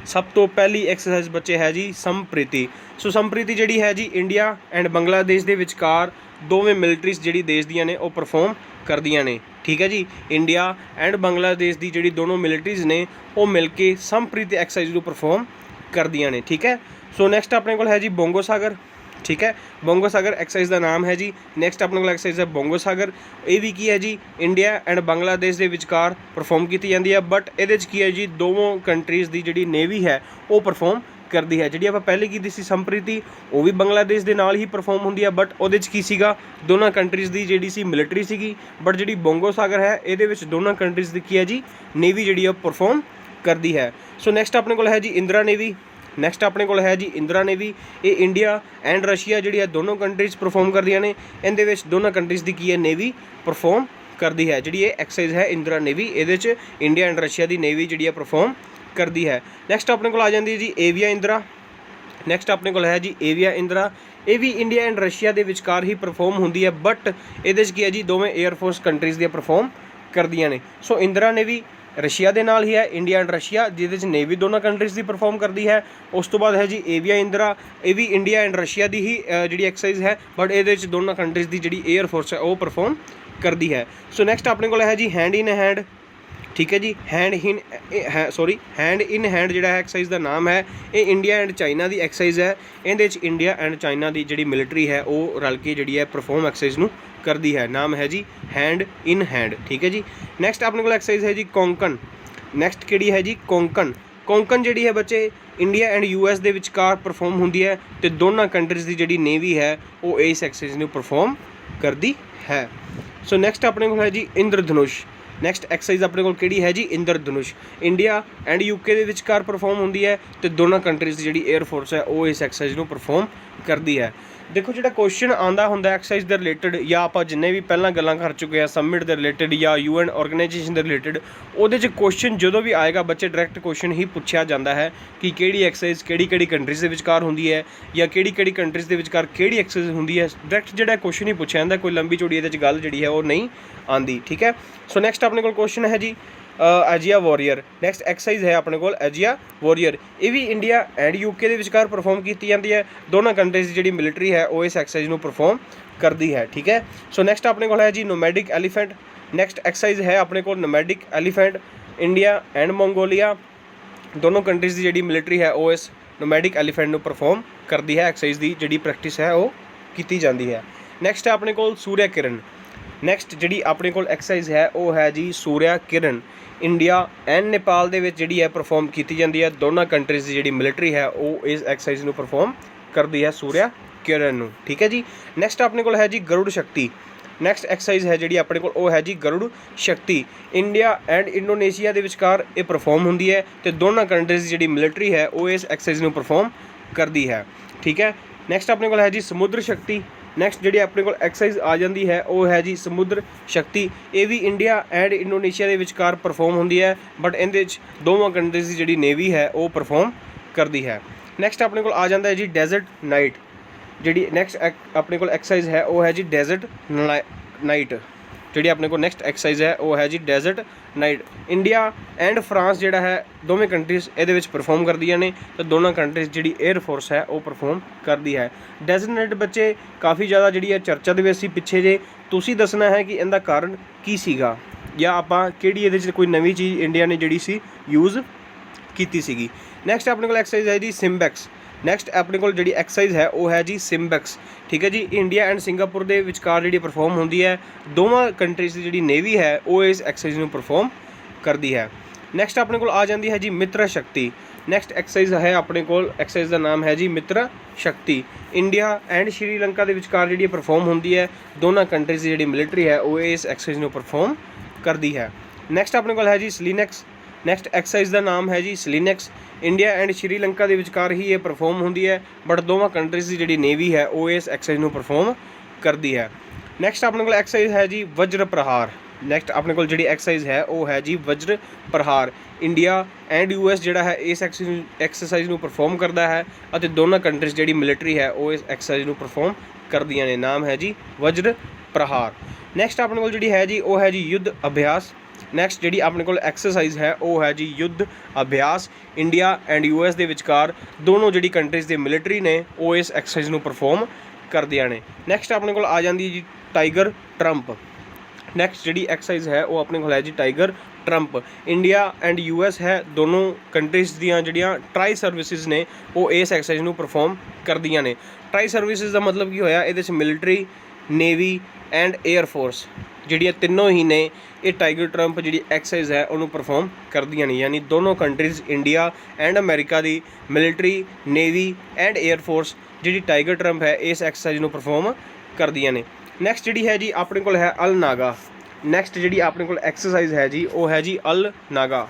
सब तो पहली एक्सरसाइज बच्चे है जी संप्रीति। सो संप्रीति जी है जी इंडिया एंड बंगलादेश के विचकार दोवें मिलटरीज जी देश दियाँ ने वो परफॉर्म करदियाँ ने। ठीक है जी। इंडिया एंड बंगलादेश की जी दोनों मिलटरीज ने वो मिल के संप्रीति एक्सरसाइज को परफॉर्म करदियाँ ने। ठीक है। सो नैक्सट अपने को है जी बोंगो सागर। ठीक है। बोंगो सागर एक्सरसाइज का नाम है जी। नैक्सट अपने को एक्सरसाइज है बोंगो सागर, ये भी की है जी इंडिया एंड बांग्लादेश के विचकार परफॉर्म की जाती है, बट ये की है जी दोनों कंट्रीज़ की जी नेवी है वो परफॉर्म करती है। जी आप पहले की सी संप्रीति वो भी बांग्लादेश के नाल ही परफॉर्म होंगी है, बट वो की सीगा दोनों कंट्रीज़ की जी सी मिलिटरी सी, बट जी बोंगो सागर है ये दोनों कंट्रीज़ की है जी नेवी जी परफॉर्म करती है। सो नैक्सट अपने को है जी इंदिरा नेवी। नैक्सट अपने को है जी इंदिरा नेवी, ये इंडिया एंड रशिया जी है दोनों कंट्रीज़ परफॉर्म करदियां ने, इहदे विच दोनों कंट्रीज़ की की है नेवी परफॉर्म करती है। जी ये एक्सरसाइज है इंदिरा नेवी, ये इंडिया एंड रशिया की नेवी जी परफॉर्म करती है। नैक्सट अपने को आ जाती है जी एविया इंदिरा। नैक्सट अपने को है जी एविया इंदिरा, ये भी इंडिया एंड रशिया के विचकार ही परफॉर्म होंगी है, बट ये की है जी दोवें एयरफोर्स कंट्रीज़ दी परफॉर्म करदियां ने। सो इंदिरा नेवी रशिया के नाल ही है, इंडिया एंड रशिया जिहदे नेवी दोनों कंट्रीज़ की परफॉर्म करती है। उस तो बाद है जी एविया इंदिरा, ये भी इंडिया एंड रशिया की ही जी एक्सरसाइज है, बट ये दोनों कंट्रीज़ की जी एयरफोर्स है वो परफॉर्म करती है। सो नैक्सट अपने को है जी हैंड इन हैंड। ठीक है जी। हैंड इन हैंड जो एक्सरसाइज का नाम है, ये इंडिया एंड चाइना की एक्सरसाइज है, ये इंडिया एंड चाइना की जी मिलिटरी है वो रल के जी है परफॉर्म एक्सरसाइज नूं करती है। नाम है जी हैंड इन हैंड। ठीक है जी। नैक्सट अपने को एक्सरसाइज है जी कोंकण। नैक्सट किहड़ी है जी कोंकण। कोंकण जी है बच्चे इंडिया एंड यूएस के विचकार परफॉर्म होंगी है, तो दोनों कंट्रीज़ की जी नेवी है वो इस एक्सरसाइज नूं परफॉर्म करती है। सो नैक्सट अपने को है जी इंद्रधनुष। नैक्सट एक्सरसाइज अपने को किहड़ी है जी इंद्रधनुष, इंडिया एंड यूके के विचकार परफॉर्म होंगी है, तो दोनों कंट्रीज़ की जी एयरफोर्स है वो इस एक्सरसाइज नूं परफॉर्म करती है। देखो जो क्वेश्चन आता होंगे एक्सरसाइज के रिलेटेड या आप जिन्हें भी पहला गल्लां कर चुके हैं सबमिट के रिलेटेड या UN ऑर्गेनाइजेशन के रिलेटेड, वो क्वेश्चन जो भी आएगा बच्चे डायरैक्ट क्वेश्चन ही पूछा जाता है कि किहड़ी एक्सरसाइज किहड़ी कंट्रीज़ के विचकार होंगी है या किहड़ी कंट्रीज़ के विचकार किहड़ी एक्सरसाइज होंगी है, डायरैक्ट जो क्वेश्चन ही पूछा जाता, कोई लंबी चौड़ी ये गल जी है वो नहीं आती। ठीक है। सो नैक्सट अपने को क्वेश्चन है जी एजिया वॉरियर। नैक्सट एक्सरसाइज है अपने को एजिया वॉरियर, ये भी इंडिया एंड यूके के विचकार परफॉर्म की जाती है, दोनों कंट्रीज़ की जी मिलिटरी है वो इस एक्सरसाइज को परफॉर्म करती है। ठीक है। सो नैक्सट अपने को है जी नोमैडिक एलीफेंट। नैक्सट एक्सरसाइज है अपने को nomadic elephant, India and Mongolia दोनों कंट्रीज़ की जी मिलिटरी है वो इस नोमैडिक एलीफेंट को परफॉर्म करती है, एक्सरसाइज की जी प्रैक्टिस है वो की जाती है। नैक्सट है अपने को सूर्य किरण। नैक्सट जी अपने को एक्सरसाइज है वो है जी सूर्य किरण, इंडिया एंड नेपाल दे विच जिहड़ी है परफॉर्म की जाती है, दोनों कंट्रीज़ की जी मिलिटरी है वो इस एक्सरसाइज को परफॉर्म करती है सूर्य किरण नूं। ठीक है जी। नैक्सट अपने को है जी गरुड़ शक्ति। नैक्सट एक्सरसाइज है जी अपने को है जी गरुड़ शक्ति, इंडिया एंड इंडोनेशिया के विचकार ये परफॉर्म होंगी है, तो दोनों कंट्रीज़ की जी मिलिटरी है वो इस एक्सरसाइज को परफॉर्म करती है। ठीक है। नैक्सट अपने को है जी समुद्र शक्ति। नैक्सट जी अपने को एक्सरसाइज आ जाती है वो है जी समुद्र शक्ति, ये भी इंडिया एंड इंडोनेशिया के विचकार परफॉर्म होंगी है, बट इहदे दोनों कंट्रीज़ की जी नेवी है वो परफॉर्म करती है। नैक्सट अपने को आ जाता है जी डेजर्ट नाइट। जी नैक्सट अपने को एक्सरसाइज है वो है जी डेजर्ट नाइट। ਜਿਹੜੀ ਆਪਣੇ ਕੋਲ ਨੈਕਸਟ ਐਕਸਰਸਾਈਜ਼ ਹੈ ਉਹ ਹੈ ਜੀ desert knight. India and France ਜਿਹੜਾ ਹੈ ਦੋਵੇਂ ਕੰਟਰੀਜ਼ ਇਹਦੇ ਵਿੱਚ ਪਰਫੋਰਮ ਕਰਦੀਆਂ ਨੇ, ਤੇ ਦੋਨਾਂ ਕੰਟਰੀਜ਼ ਜਿਹੜੀ 에ਅਰ ਫੋਰਸ ਹੈ ਉਹ ਪਰਫੋਰਮ ਕਰਦੀ ਹੈ। ਡੈਜ਼ਰਟ ਨਾਈਟ ਬੱਚੇ ਕਾਫੀ ਜ਼ਿਆਦਾ ਜਿਹੜੀ ਹੈ ਚਰਚਾ ਦੇ ਵਿੱਚ ਸੀ ਪਿੱਛੇ ਜੇ। ਤੁਸੀਂ ਦੱਸਣਾ ਹੈ ਕਿ ਇਹਦਾ ਕਾਰਨ ਕੀ ਸੀਗਾ, ਜਾਂ ਆਪਾਂ ਕਿਹੜੀ ਇਹਦੇ 'ਚ ਕੋਈ ਨਵੀਂ ਚੀਜ਼ ਇੰਡੀਆ ਨੇ ਜਿਹੜੀ ਸੀ ਯੂਜ਼ ਕੀਤੀ ਸੀਗੀ। ਨੈਕਸਟ ਆਪਣੇ ਕੋਲ ਐਕਸਰਸਾਈਜ਼ ਹੈ ਜੀ ਸਿੰਬੈਕਸ। ਨੈਕਸਟ ਆਪਣੇ ਕੋਲ ਜਿਹੜੀ ਐਕਸਰਸਾਈਜ਼ ਹੈ ਉਹ ਹੈ ਜੀ ਸਿੰਬੈਕਸ, ਠੀਕ ਹੈ ਜੀ। ਇੰਡੀਆ ਐਂਡ ਸਿੰਗਾਪੁਰ ਦੇ ਵਿਚਕਾਰ ਜਿਹੜੀ ਪਰਫੋਰਮ ਹੁੰਦੀ ਹੈ, ਦੋਵਾਂ ਕੰਟਰੀਜ਼ ਦੀ ਜਿਹੜੀ ਨੇਵੀ ਹੈ ਉਹ ਇਸ ਐਕਸਰਸਾਈਜ਼ ਨੂੰ ਪਰਫੋਰਮ ਕਰਦੀ ਹੈ। ਨੈਕਸਟ ਆਪਣੇ ਕੋਲ ਆ ਜਾਂਦੀ ਹੈ ਜੀ ਮਿੱਤਰ ਸ਼ਕਤੀ। ਨੈਕਸਟ ਐਕਸਰਸਾਈਜ਼ ਹੈ ਆਪਣੇ ਕੋਲ, ਐਕਸਰਸਾਈਜ਼ ਦਾ ਨਾਮ ਹੈ ਜੀ ਮਿੱਤਰ ਸ਼ਕਤੀ। ਇੰਡੀਆ ਐਂਡ ਸ਼੍ਰੀਲੰਕਾ ਦੇ ਵਿਚਕਾਰ ਜਿਹੜੀ ਪਰਫੋਰਮ ਹੁੰਦੀ ਹੈ, ਦੋਨਾਂ ਕੰਟਰੀਜ਼ ਦੀ ਜਿਹੜੀ ਮਿਲਟਰੀ ਹੈ ਉਹ ਇਸ ਐਕਸਰਸਾਈਜ਼ ਨੂੰ ਪਰਫੋਰਮ ਕਰਦੀ ਹੈ। ਨੈਕਸਟ ਆਪਣੇ ਕੋਲ ਹੈ ਜੀ ਸਲੀਨੈਕਸ। ਨੈਕਸਟ ਐਕਸਰਸਾਈਜ਼ ਦਾ ਨਾਮ ਹੈ ਜੀ ਸਲੀਨੈਕਸ। ਇੰਡੀਆ ਐਂਡ ਸ਼੍ਰੀਲੰਕਾ ਦੇ ਵਿਚਕਾਰ ਹੀ ਇਹ ਪਰਫੋਰਮ ਹੁੰਦੀ ਹੈ, ਬਟ ਦੋਵਾਂ ਕੰਟਰੀਜ਼ ਦੀ ਜਿਹੜੀ ਨੇਵੀ ਹੈ ਉਹ ਇਸ ਐਕਸਰਸਾਈਜ਼ ਨੂੰ ਪਰਫੋਰਮ ਕਰਦੀ ਹੈ। ਨੈਕਸਟ ਆਪਣੇ ਕੋਲ ਐਕਸਰਸਾਈਜ਼ ਹੈ ਜੀ ਵਜਰ ਪ੍ਰਹਾਰ। ਨੈਕਸਟ ਆਪਣੇ ਕੋਲ ਜਿਹੜੀ ਐਕਸਰਸਾਈਜ਼ ਹੈ ਉਹ ਹੈ ਜੀ ਵਜਰ ਪ੍ਰਹਾਰ। ਇੰਡੀਆ ਐਂਡ US ਜਿਹੜਾ ਹੈ ਇਸ ਐਕਸਰਸਾਈਜ਼ ਨੂੰ ਪਰਫੋਰਮ ਕਰਦਾ ਹੈ, ਅਤੇ ਦੋਨਾਂ ਕੰਟਰੀਜ਼ ਜਿਹੜੀ ਮਿਲਟਰੀ ਹੈ ਉਹ ਇਸ ਐਕਸਰਸਾਈਜ਼ ਨੂੰ ਪਰਫੋਰਮ ਕਰਦੀਆਂ ਨੇ। ਨਾਮ ਹੈ ਜੀ ਵਜਰ ਪ੍ਰਹਾਰ। ਨੈਕਸਟ ਆਪਣੇ ਕੋਲ ਜਿਹੜੀ ਹੈ ਜੀ ਉਹ ਹੈ ਜੀ ਯੁੱਧ ਅਭਿਆਸ। ਨੈਕਸਟ ਜਿਹੜੀ ਆਪਣੇ ਕੋਲ ਐਕਸਰਸਾਈਜ਼ ਹੈ ਉਹ ਹੈ ਜੀ ਯੁੱਧ ਅਭਿਆਸ। ਇੰਡੀਆ ਐਂਡ US ਦੇ ਵਿਚਕਾਰ ਦੋਨੋਂ ਜਿਹੜੀ ਕੰਟਰੀਜ਼ ਦੇ ਮਿਲਟਰੀ ਨੇ ਉਹ ਇਸ ਐਕਸਰਸਾਈਜ਼ ਨੂੰ ਪਰਫੋਰਮ ਕਰਦੀਆਂ ਨੇ। ਨੈਕਸਟ ਆਪਣੇ ਕੋਲ ਆ ਜਾਂਦੀ ਜੀ ਟਾਈਗਰ ਟਰੰਪ। ਨੈਕਸਟ ਜਿਹੜੀ ਐਕਸਰਸਾਈਜ਼ ਹੈ ਉਹ ਆਪਣੇ ਕੋਲ ਹੈ ਜੀ tiger Trump. India and US ਹੈ, ਦੋਨੋਂ ਕੰਟਰੀਜ਼ ਦੀਆਂ ਜਿਹੜੀਆਂ ਟਰਾਈ ਸਰਵਿਸਿਜ਼ ਨੇ ਉਹ ਇਸ ਐਕਸਰਸਾਈਜ਼ ਨੂੰ ਪਰਫੋਰਮ ਕਰਦੀਆਂ ਨੇ। ਟਰਾਈ ਸਰਵਿਸਿਜ਼ ਦਾ ਮਤਲਬ ਕੀ ਹੋਇਆ, ਇਹਦੇ 'ਚ military, navy and air force ਜਿਹੜੀਆਂ ਤਿੰਨੋਂ ਹੀ ਨੇ ਇਹ ਟਾਈਗਰ ਟਰੰਪ ਜਿਹੜੀ ਐਕਸਰਸਾਈਜ਼ ਹੈ ਉਹਨੂੰ ਪਰਫੋਰਮ ਕਰਦੀਆਂ ਨੇ। ਯਾਨੀ ਦੋਨੋਂ countries India and America the military, navy and air force ਜਿਹੜੀ ਟਾਈਗਰ ਟਰੰਪ ਹੈ ਇਸ ਐਕਸਰਸਾਈਜ਼ ਨੂੰ ਪਰਫੋਰਮ ਕਰਦੀਆਂ ਨੇ। ਨੈਕਸਟ ਜਿਹੜੀ ਹੈ ਜੀ ਆਪਣੇ ਕੋਲ ਹੈ ਅਲ ਨਾਗਾ। ਨੈਕਸਟ ਜਿਹੜੀ ਆਪਣੇ ਕੋਲ ਐਕਸਰਸਾਈਜ਼ ਹੈ ਜੀ ਉਹ ਹੈ ਜੀ ਅਲ ਨਾਗਾ।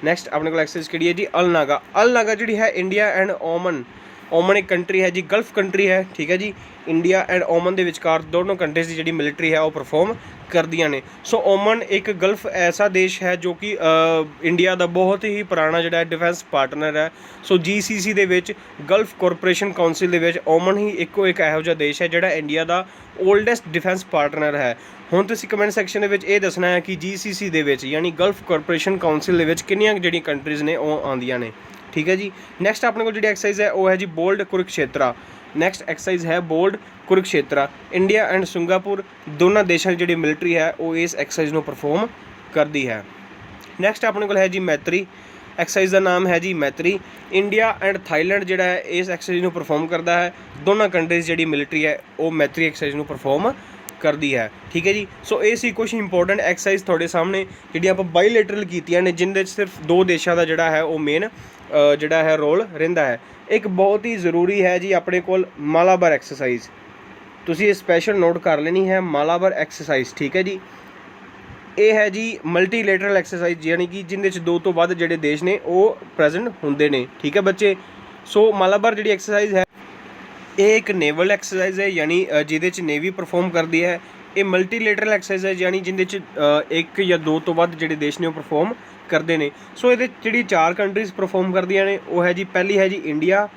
ਨੈਕਸਟ ਆਪਣੇ ਕੋਲ ਐਕਸਰਸਾਈਜ਼ ਕਿਹੜੀ ਹੈ ਜੀ ਅਲ ਨਾਗਾ। ਅਲ ਨਾਗਾ ਜਿਹੜੀ ਹੈ ਇੰਡੀਆ ਐਂਡ ਓਮਨ, ਓਮਨ ਇੱਕ ਕੰਟਰੀ ਹੈ ਜੀ, ਗਲਫ ਕੰਟਰੀ ਹੈ, ਠੀਕ ਹੈ ਜੀ। ਇੰਡੀਆ ਐਂਡ ਓਮਨ ਦੇ ਵਿਚਕਾਰ ਦੋਨੋਂ ਕੰਟਰੀਜ਼ ਦੀ ਜਿਹੜੀ ਮਿਲਟਰੀ ਹੈ ਉਹ ਪਰਫੋਰਮ ਕਰਦੀਆਂ ਨੇ। ਸੋ ਓਮਨ ਇੱਕ ਗਲਫ ਐਸਾ ਦੇਸ਼ ਹੈ ਜੋ ਕਿ ਇੰਡੀਆ ਦਾ ਬਹੁਤ ਹੀ ਪੁਰਾਣਾ ਜਿਹੜਾ ਡਿਫੈਂਸ ਪਾਰਟਨਰ ਹੈ। ਸੋ GCC ਦੇ ਵਿੱਚ, ਗਲਫ ਕੋਰਪੋਰੇਸ਼ਨ ਕਾਊਂਸਿਲ ਦੇ ਵਿੱਚ ਓਮਨ ਹੀ ਇੱਕੋ ਇੱਕ ਇਹੋ ਜਿਹਾ ਦੇਸ਼ ਹੈ ਜਿਹੜਾ ਇੰਡੀਆ ਦਾ ਓਲਡੈਸਟ ਡਿਫੈਂਸ ਪਾਰਟਨਰ ਹੈ। ਹੁਣ ਤੁਸੀਂ ਕਮੈਂਟ ਸੈਕਸ਼ਨ ਦੇ ਵਿੱਚ ਇਹ ਦੱਸਣਾ ਹੈ ਕਿ GCC ਦੇ ਵਿੱਚ ਯਾਨੀ ਗਲਫ ਕੋਰਪੋਰੇਸ਼ਨ ਕਾਊਂਸਿਲ ਦੇ ਵਿੱਚ ਕਿੰਨੀਆਂ ਜਿਹੜੀਆਂ ਕੰਟਰੀਜ਼ ਨੇ ਉਹ ਆਉਂਦੀਆਂ ਨੇ, ਠੀਕ ਹੈ ਜੀ। ਨੈਕਸਟ ਆਪਣੇ ਕੋਲ ਜਿਹੜੀ ਐਕਸਰਸਾਈਜ਼ ਹੈ ਉਹ ਹੈ ਜੀ ਬੋਲਡ ਕੁਰੂਕਸ਼ੇਤਰਾ। ਨੈਕਸਟ ਐਕਸਰਸਾਈਜ਼ ਹੈ bold Kurukshetra. India and Singapore ਦੋਨਾਂ ਦੇਸ਼ਾਂ ਦੀ ਜਿਹੜੀ ਮਿਲਟਰੀ ਹੈ ਉਹ ਇਸ ਐਕਸਰਸਾਈਜ਼ ਨੂੰ ਪਰਫੋਰਮ ਕਰਦੀ ਹੈ। ਨੈਕਸਟ ਆਪਣੇ ਕੋਲ ਹੈ ਜੀ ਮੈਤਰੀ। ਐਕਸਰਸਾਈਜ਼ ਦਾ ਨਾਮ ਹੈ ਜੀ ਮੈਤਰੀ। ਇੰਡੀਆ ਐਂਡ ਥਾਈਲੈਂਡ ਜਿਹੜਾ ਹੈ ਇਸ ਐਕਸਰਸਾਈਜ਼ ਨੂੰ ਪਰਫੋਰਮ ਕਰਦਾ ਹੈ। ਦੋਨਾਂ ਕੰਟਰੀਜ਼ ਜਿਹੜੀ ਮਿਲਟਰੀ ਹੈ ਉਹ ਮੈਤਰੀ ਐਕਸਰਸਾਈਜ਼ ਨੂੰ ਪਰਫੋਰਮ ਕਰਦੀ ਹੈ, ਠੀਕ ਹੈ ਜੀ। ਸੋ ਇਹ ਸੀ ਕੁਛ ਇੰਪੋਰਟੈਂਟ ਐਕਸਰਸਾਈਜ਼ ਤੁਹਾਡੇ ਸਾਹਮਣੇ ਜਿਹੜੀਆਂ ਆਪਾਂ ਬਾਈਲੇਟਰਲ ਕੀਤੀਆਂ ਨੇ, ਜਿਨ੍ਹਾਂ ਵਿੱਚ ਸਿਰਫ ਦੋ ਦੇਸ਼ਾਂ ਦਾ ਜਿਹੜਾ ਹੈ ਉਹ ਮੇਨ ਜਿਹੜਾ ਹੈ ਰੋਲ ਰਹਿੰਦਾ ਹੈ। ਇੱਕ ਬਹੁਤ ਹੀ ਜ਼ਰੂਰੀ ਹੈ ਜੀ ਆਪਣੇ ਕੋਲ ਮਾਲਾਬਾਰ ਐਕਸਰਸਾਈਜ਼, ਤੁਸੀਂ ਇਹ ਸਪੈਸ਼ਲ ਨੋਟ ਕਰ ਲੈਣੀ ਹੈ ਮਾਲਾਬਾਰ ਐਕਸਰਸਾਈਜ਼, ਠੀਕ ਹੈ ਜੀ। ਇਹ ਹੈ ਜੀ ਮਲਟੀਲੇਟਰਲ ਐਕਸਰਸਾਈਜ਼, ਯਾਨੀ ਕਿ ਜਿਹਦੇ 'ਚ ਦੋ ਤੋਂ ਵੱਧ ਜਿਹੜੇ ਦੇਸ਼ ਨੇ ਉਹ ਪ੍ਰੈਜ਼ੈਂਟ ਹੁੰਦੇ ਨੇ, ਠੀਕ ਹੈ ਬੱਚੇ। ਸੋ ਮਾਲਾਬਾਰ ਜਿਹੜੀ ਐਕਸਰਸਾਈਜ਼ ਹੈ ਇਹ ਇੱਕ ਨੇਵਲ ਐਕਸਰਸਾਈਜ਼ ਹੈ, ਯਾਨੀ ਜਿਹਦੇ 'ਚ ਨੇਵੀ ਪਰਫੋਰਮ ਕਰਦੀ ਹੈ। ਇਹ ਮਲਟੀਲੇਟਰਲ ਐਕਸਰਸਾਈਜ਼ ਹੈ, ਯਾਨੀ ਜਿਹਦੇ 'ਚ ਇੱਕ ਜਾਂ ਦੋ ਤੋਂ ਵੱਧ ਜਿਹੜੇ ਦੇਸ਼ ਨੇ ਉਹ ਪਰਫੋਰਮ ਕਰਦੇ ਨੇ। ਸੋ ਇਹਦੇ ਜਿਹੜੀ ਚਾਰ ਕੰਟਰੀਜ਼ ਪਰਫੋਰਮ ਕਰਦੀਆਂ ਨੇ ਉਹ ਹੈ ਜੀ, ਪਹਿਲੀ ਹੈ ਜੀ ਇੰਡੀਆ,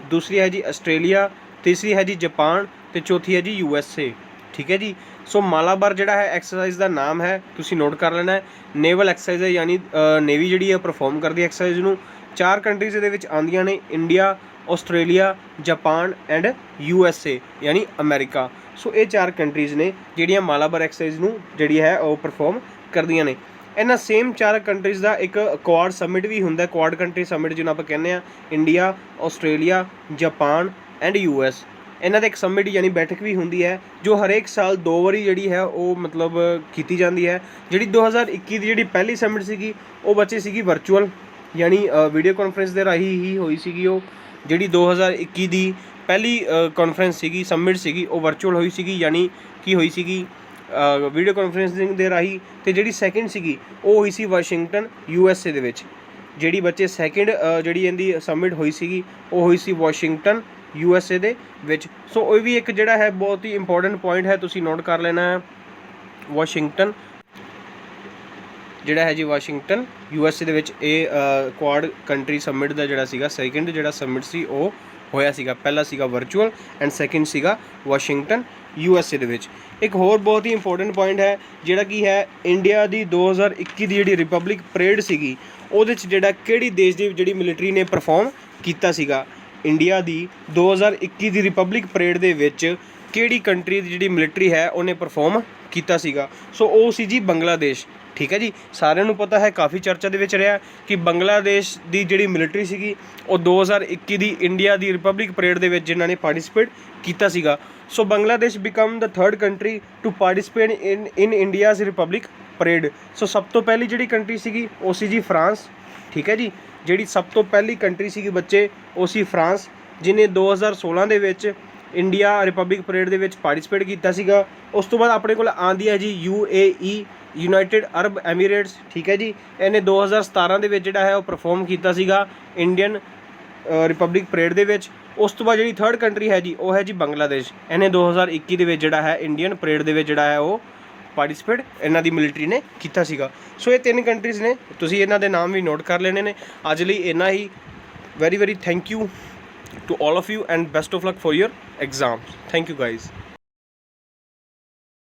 ਦੂਸਰੀ ਹੈ ਜੀ ਆਸਟ੍ਰੇਲੀਆ, ਤੀਸਰੀ ਹੈ ਜੀ ਜਾਪਾਨ, ਅਤੇ ਚੌਥੀ ਹੈ ਜੀ USA, ਠੀਕ ਹੈ ਜੀ। ਸੋ ਮਾਲਾਬਾਰ ਜਿਹੜਾ ਹੈ ਐਕਸਰਸਾਈਜ਼ ਦਾ ਨਾਮ ਹੈ, ਤੁਸੀਂ ਨੋਟ ਕਰ ਲੈਣਾ ਹੈ। ਨੇਵਲ ਐਕਸਰਸਾਈਜ਼ ਹੈ, ਯਾਨੀ ਨੇਵੀ ਜਿਹੜੀ ਹੈ ਪਰਫੋਰਮ ਕਰਦੀ ਹੈ ਐਕਸਰਸਾਈਜ਼ ਨੂੰ। ਚਾਰ ਕੰਟਰੀਜ਼ ਇਹਦੇ ਵਿੱਚ ਆਉਂਦੀਆਂ ਨੇ, India, Australia, Japan and USA ਯਾਨੀ ਅਮਰੀਕਾ। ਸੋ ਇਹ ਚਾਰ ਕੰਟਰੀਜ਼ ਨੇ ਜਿਹੜੀਆਂ ਮਾਲਾਬਾਰ ਐਕਸਰਸਾਈਜ਼ ਨੂੰ ਜਿਹੜੀ ਹੈ ਉਹ ਪਰਫੋਰਮ ਕਰਦੀਆਂ ਨੇ। ਇਹਨਾਂ ਸੇਮ ਚਾਰ ਕੰਟਰੀਜ਼ ਦਾ ਇੱਕ ਕੁਆਡ ਸਮਿਟ ਵੀ ਹੁੰਦਾ, ਕੁਆਡ ਕੰਟਰੀ ਸਮਿਟ ਜਿਹਨੂੰ ਆਪਾਂ ਕਹਿੰਦੇ ਹਾਂ, India, Australia, Japan and US। ਇਹਨਾਂ ਦਾ ਇੱਕ ਸਮਿਟ ਯਾਨੀ ਬੈਠਕ ਵੀ ਹੁੰਦੀ ਹੈ ਜੋ ਹਰੇਕ ਸਾਲ 2 ਵਾਰੀ ਜਿਹੜੀ ਹੈ ਉਹ ਮਤਲਬ ਕੀਤੀ ਜਾਂਦੀ ਹੈ। ਜਿਹੜੀ 2021 ਦੀ ਜਿਹੜੀ ਪਹਿਲੀ ਸਮਿਟ ਸੀਗੀ ਉਹ ਬੱਚੇ ਸੀਗੀ ਵਰਚੁਅਲ, ਯਾਨੀ ਵੀਡੀਓ ਕਾਨਫਰੰਸ ਦੇ ਰਾਹੀਂ ਹੀ ਹੋਈ ਸੀਗੀ। ਉਹ ਜਿਹੜੀ 2021 ਦੀ ਪਹਿਲੀ ਕਾਨਫਰੰਸ ਸੀਗੀ, ਸਮਿਟ ਸੀਗੀ, ਉਹ ਵਰਚੁਅਲ ਹੋਈ ਸੀਗੀ, ਯਾਨੀ ਕੀ ਹੋਈ ਸੀਗੀ ਵੀਡੀਓ ਕਾਨਫਰੰਸਿੰਗ ਦੇ ਰਾਹੀਂ। ਅਤੇ ਜਿਹੜੀ ਸੈਕਿੰਡ ਸੀਗੀ ਉਹ ਹੋਈ ਸੀ ਵਾਸ਼ਿੰਗਟਨ USA ਦੇ ਵਿੱਚ। ਜਿਹੜੀ ਬੱਚੇ ਸੈਕਿੰਡ ਜਿਹੜੀ ਇਹਦੀ ਸਮਿਟ ਹੋਈ ਸੀਗੀ ਉਹ ਹੋਈ ਸੀ ਵਾਸ਼ਿੰਗਟਨ USA ਦੇ ਵਿੱਚ। ਸੋ ਉਹ ਵੀ ਇੱਕ ਜਿਹੜਾ ਹੈ ਬਹੁਤ ਹੀ ਇੰਪੋਰਟੈਂਟ ਪੁਆਇੰਟ ਹੈ, ਤੁਸੀਂ ਨੋਟ ਕਰ ਲੈਣਾ ਹੈ। ਵਾਸ਼ਿੰਗਟਨ ਜਿਹੜਾ ਹੈ ਜੀ USA ਦੇ ਵਿੱਚ ਇਹ ਕੁਆਡ ਕੰਟਰੀ ਸਮਿਟ ਦਾ ਜਿਹੜਾ ਸੀਗਾ ਸੈਕਿੰਡ ਜਿਹੜਾ ਸਮਿਟ ਸੀ ਉਹ ਹੋਇਆ ਸੀਗਾ। ਪਹਿਲਾ ਸੀਗਾ ਵਰਚੁਅਲ ਐਂਡ ਸੈਕਿੰਡ ਸੀਗਾ ਵਾਸ਼ਿੰਗਟਨ USA ਦੇ ਵਿੱਚ। ਇੱਕ ਹੋਰ ਬਹੁਤ ਹੀ ਇੰਪੋਰਟੈਂਟ ਪੁਆਇੰਟ ਹੈ ਜਿਹੜਾ ਕੀ ਹੈ, ਇੰਡੀਆ ਦੀ 2021 ਦੀ ਜਿਹੜੀ ਰਿਪਬਲਿਕ ਪਰੇਡ ਸੀਗੀ ਉਹਦੇ 'ਚ ਜਿਹੜਾ ਕਿਹੜੀ ਦੇਸ਼ ਦੀ ਜਿਹੜੀ ਮਿਲਟਰੀ ਨੇ ਪਰਫੋਰਮ ਕੀਤਾ ਸੀਗਾ। ਇੰਡੀਆ ਦੀ 2021 ਦੀ ਰਿਪਬਲਿਕ ਪਰੇਡ ਦੇ ਵਿੱਚ ਕਿਹੜੀ ਕੰਟਰੀ ਦੀ ਜਿਹੜੀ ਮਿਲਟਰੀ ਹੈ ਉਹਨੇ ਪਰਫੋਰਮ ਕੀਤਾ ਸੀਗਾ। ਸੋ ਉਹ ਸੀ ਜੀ ਬੰਗਲਾਦੇਸ਼। ਠੀਕ ਹੈ ਜੀ, ਸਾਰਿਆਂ ਨੂੰ ਪਤਾ ਹੈ, ਕਾਫੀ ਚਰਚਾ ਦੇ ਵਿੱਚ ਰਿਹਾ ਕਿ ਬੰਗਲਾਦੇਸ਼ ਦੀ ਜਿਹੜੀ ਮਿਲਟਰੀ ਸੀਗੀ ਉਹ 2021 ਦੀ ਇੰਡੀਆ ਦੀ ਰਿਪਬਲਿਕ ਪਰੇਡ ਦੇ ਵਿੱਚ ਜਿਨ੍ਹਾਂ ਨੇ ਪਾਰਟੀਸਪੇਟ ਕੀਤਾ ਸੀਗਾ। So Bangladesh become the third country to participate in India's republic parade. So ਸਭ ਤੋਂ ਪਹਿਲੀ ਜਿਹੜੀ ਕੰਟਰੀ ਸੀਗੀ ਉਹ ਸੀ ਜੀ ਫਰਾਂਸ। ਠੀਕ ਹੈ ਜੀ, ਜਿਹੜੀ ਸਭ ਤੋਂ ਪਹਿਲੀ ਕੰਟਰੀ ਸੀਗੀ ਬੱਚੇ ਉਹ ਸੀ ਫਰਾਂਸ, ਜਿਹਨੇ 2016 ਦੇ ਵਿੱਚ ਇੰਡੀਆ ਰਿਪਬਲਿਕ ਪਰੇਡ ਦੇ ਵਿੱਚ ਪਾਰਟੀਸਪੇਟ ਕੀਤਾ ਸੀਗਾ। ਉਸ ਤੋਂ ਬਾਅਦ ਆਪਣੇ ਕੋਲ ਆਉਂਦੀ ਹੈ ਜੀ UAE, ਯੂਨਾਈਟਿਡ ਅਰਬ ਐਮੀਰੇਟਸ। ਠੀਕ ਹੈ ਜੀ, ਇਹਨੇ 2017 ਦੇ ਵਿੱਚ ਜਿਹੜਾ ਹੈ ਉਹ ਪਰਫੋਰਮ ਕੀਤਾ ਸੀਗਾ ਇੰਡੀਅਨ ਰਿਪਬਲਿਕ ਪਰੇਡ ਦੇ ਵਿੱਚ। ਉਸ ਤੋਂ ਬਾਅਦ ਜਿਹੜੀ ਥਰਡ ਕੰਟਰੀ ਹੈ ਜੀ ਉਹ ਹੈ ਜੀ ਬੰਗਲਾਦੇਸ਼। ਇਹਨੇ 2021 ਦੇ ਵਿੱਚ ਜਿਹੜਾ ਹੈ ਇੰਡੀਅਨ ਪਰੇਡ ਦੇ ਵਿੱਚ ਜਿਹੜਾ ਹੈ ਉਹ ਪਾਰਟੀਸਪੇਟ ਇਹਨਾਂ ਦੀ ਮਿਲਟਰੀ ਨੇ ਕੀਤਾ ਸੀਗਾ। ਸੋ ਇਹ 3 ਕੰਟਰੀਜ਼ ਨੇ, ਤੁਸੀਂ ਇਹਨਾਂ ਦੇ ਨਾਮ ਵੀ ਨੋਟ ਕਰ ਲੈਣੇ ਨੇ। ਅੱਜ ਲਈ ਇੰਨਾ ਹੀ। Very thank you to all of you and best of luck for your exams. Thank you guys.